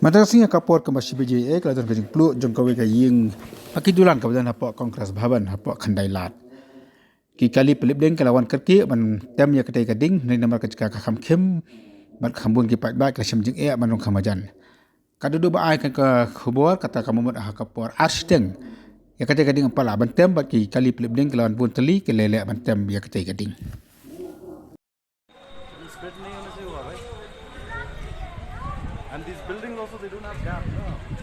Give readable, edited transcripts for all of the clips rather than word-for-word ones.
Madrasnya kapor ke masih BJA kalau tuan kajing peluk jong kawe kaying akidulan kawadan hapok kongres bahaban hapok khandailat. Ki kali pelip deng kelawan kerki man tem ya kedai kading ni nama kecika kakam kim bat khambun ki pat bat kasam jing e manung khamajan. Kadudu ba ai kan ke khubor kata kamu mud kapor arsteng ya kedai kading pala ban tem bat ki kali pelip deng kelawan bun teli ke lele ban tem ya kedai kading. And these buildings also, they don't have gap. No.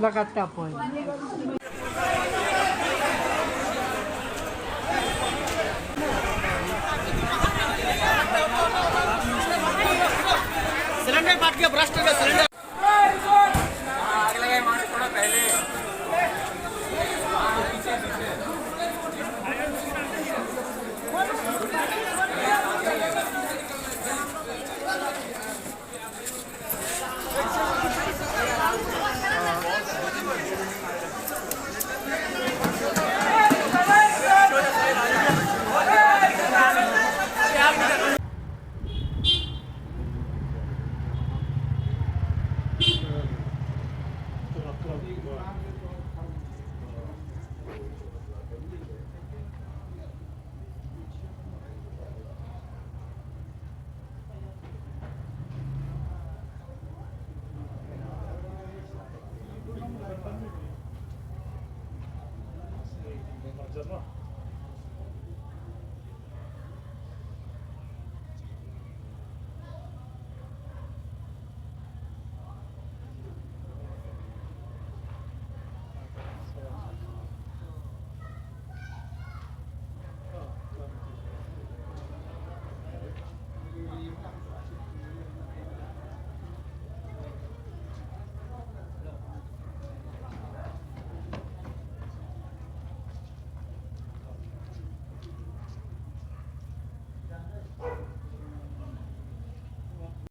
लगातार point. Cylinder फाट गया, burst हो गया cylinder.